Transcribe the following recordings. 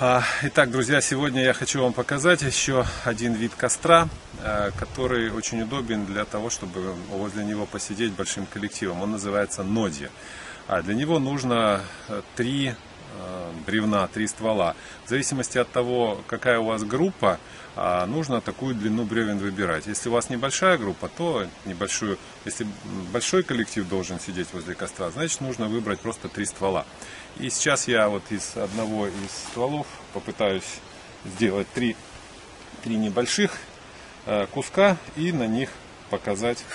Итак, друзья, сегодня я хочу вам показать еще один вид костра, который очень удобен для того, чтобы возле него посидеть большим коллективом. Он называется ноди. Для него нужно 3 бревна, 3 ствола. В зависимости от того, какая у вас группа, нужно такую длину бревен выбирать. Если у вас небольшая группа, то небольшую. Если большой коллектив должен сидеть возле костра, значит нужно выбрать просто 3 ствола. И сейчас я вот из одного из стволов попытаюсь сделать 3 небольших куска и на них показать,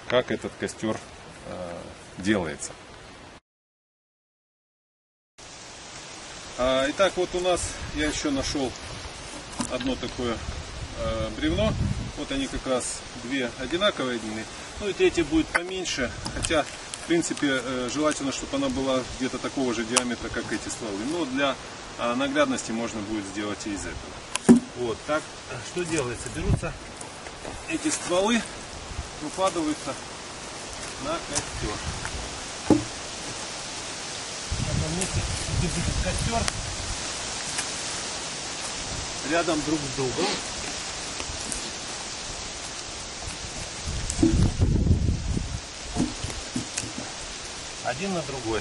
как этот костер делается. Итак, вот у нас я еще нашел одно такое бревно. Вот они как раз 2 одинаковые длины. Ну и третье будет поменьше, хотя в принципе желательно, чтобы она была где-то такого же диаметра, как эти стволы. Но для наглядности можно будет сделать и из этого. Вот так. Что делается? Берутся эти стволы, укладываются на костер. В одном месте, где будет костер, рядом друг с другом. Один на другой.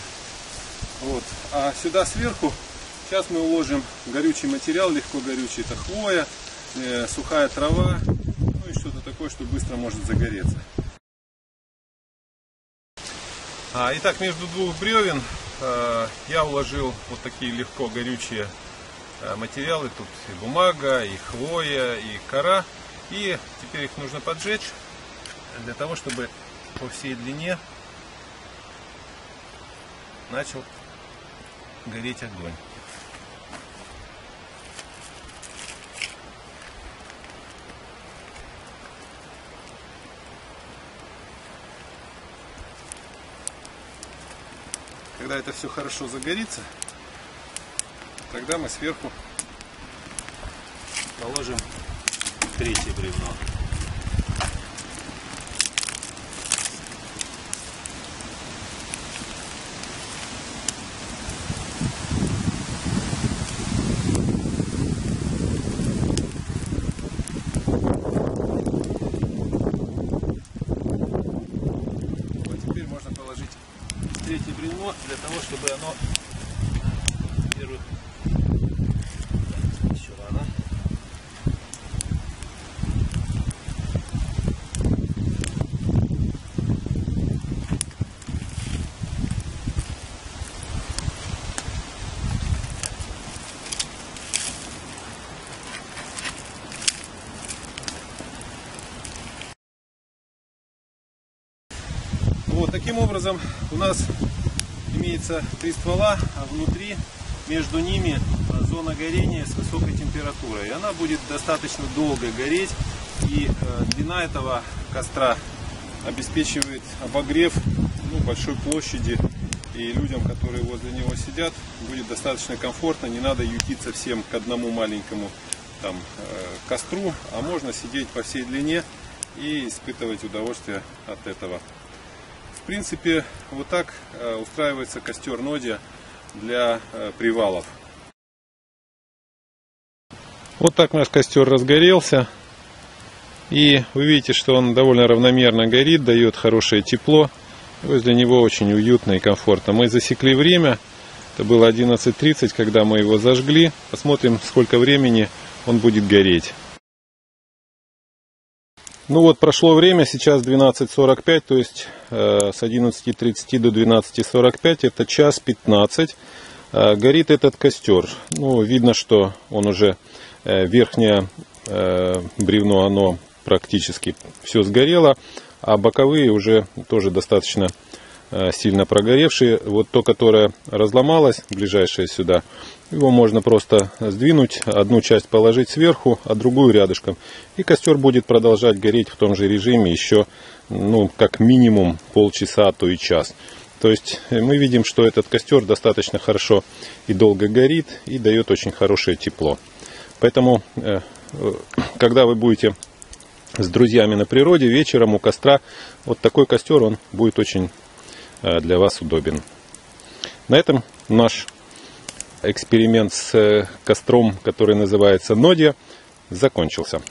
Вот. А сюда сверху сейчас мы уложим горючий материал, легко горючий. Это хвоя, сухая трава, ну и что-то такое, что быстро может загореться. Итак, между 2 бревен я уложил вот такие легко горючие материалы. Тут и бумага, и хвоя, и кора. И теперь их нужно поджечь для того, чтобы по всей длине начал гореть огонь. Когда это все хорошо загорится, тогда мы сверху положим 3-е бревно. Вот теперь можно положить 3-е бревно для того, чтобы оно первых еще рано. Вот таким образом у нас имеется 3 ствола, а внутри между ними зона горения с высокой температурой. И она будет достаточно долго гореть. И длина этого костра обеспечивает обогрев большой площади. И людям, которые возле него сидят, будет достаточно комфортно. Не надо ютиться всем к одному маленькому костру, а можно сидеть по всей длине и испытывать удовольствие от этого. В принципе, вот так устраивается костер ноди для привалов. Вот так наш костер разгорелся. И вы видите, что он довольно равномерно горит, дает хорошее тепло. Возле него очень уютно и комфортно. Мы засекли время. Это было 11:30, когда мы его зажгли. Посмотрим, сколько времени он будет гореть. Ну вот, прошло время, сейчас 12:45, то есть с 11:30 до 12:45, это 1:15. Горит этот костер. Ну, видно, что он уже, верхнее бревно, оно практически все сгорело, а боковые уже тоже достаточно сильно прогоревшие. Вот то, которое разломалось, ближайшее сюда, его можно просто сдвинуть, одну часть положить сверху, а другую рядышком. И костер будет продолжать гореть в том же режиме еще, как минимум полчаса, а то и час. То есть мы видим, что этот костер достаточно хорошо и долго горит и дает очень хорошее тепло. Поэтому, когда вы будете с друзьями на природе, вечером у костра, вот такой костер, он будет очень для вас удобен. На этом наш эксперимент с костром, который называется Нодья, закончился.